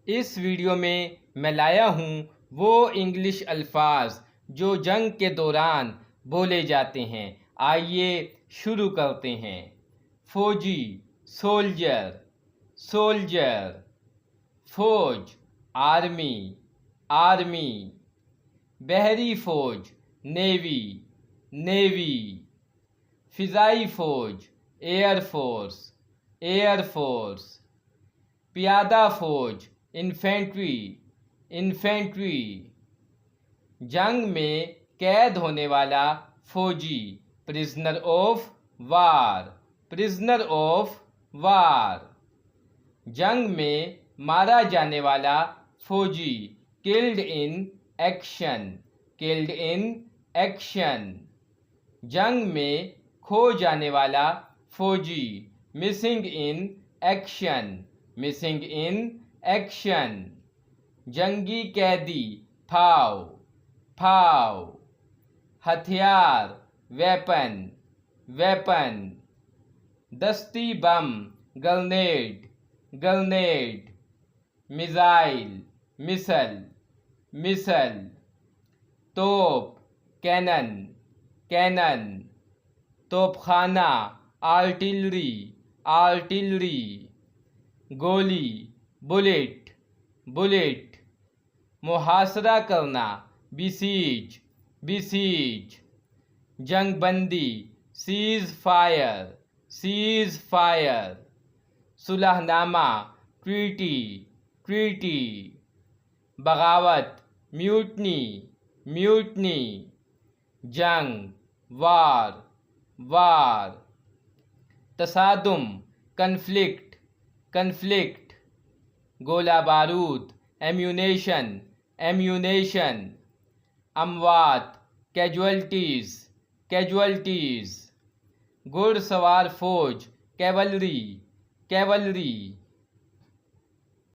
इस वीडियो में मैं लाया हूँ वो इंग्लिश अल्फाज जो जंग के दौरान बोले जाते हैं। आइए शुरू करते हैं। फौजी, सोल्जर, सोल्जर। फौज, आर्मी, आर्मी। बहरी फौज, नेवी, नेवी। फ़िज़ाई फ़ौज, एयर फोर्स, एयर फोर्स। पियादा फ़ौज, इन्फेंट्री, इन्फेंट्री। जंग में कैद होने वाला फ़ौजी, prisoner of war, prisoner of war. जंग में मारा जाने वाला फ़ौजी, killed in action, killed in action. जंग में खो जाने वाला फ़ौजी, missing in action, missing in action. जंगी कैदी, फाव, फाव। हथियार, वेपन, वेपन। दस्ती बम, grenade, grenade. Missile, missile, missile. तोप, कैनन, कैनन। तोपखाना, आर्टिलरी, आर्टिलरी। गोली, बुलेट, बुलेट। मुहासरा करना, बिसीज, बिसीज। जंगबंदी, सीज फायर, सीज फायर। सुलहनामा, ट्रीटी, ट्रीटी। बगावत, म्यूटनी, म्यूटनी। जंग, वार, वार। तसादुम, कन्फ्लिक्ट, कन्फ्लिक्ट। गोला बारूद, एम्यूनेशन, एम्यूनेशन। अमवात, कैजुअल्टीज़, कैजुअल्टीज़। घुड़सवार फौज, कैवलरी, कैवलरी।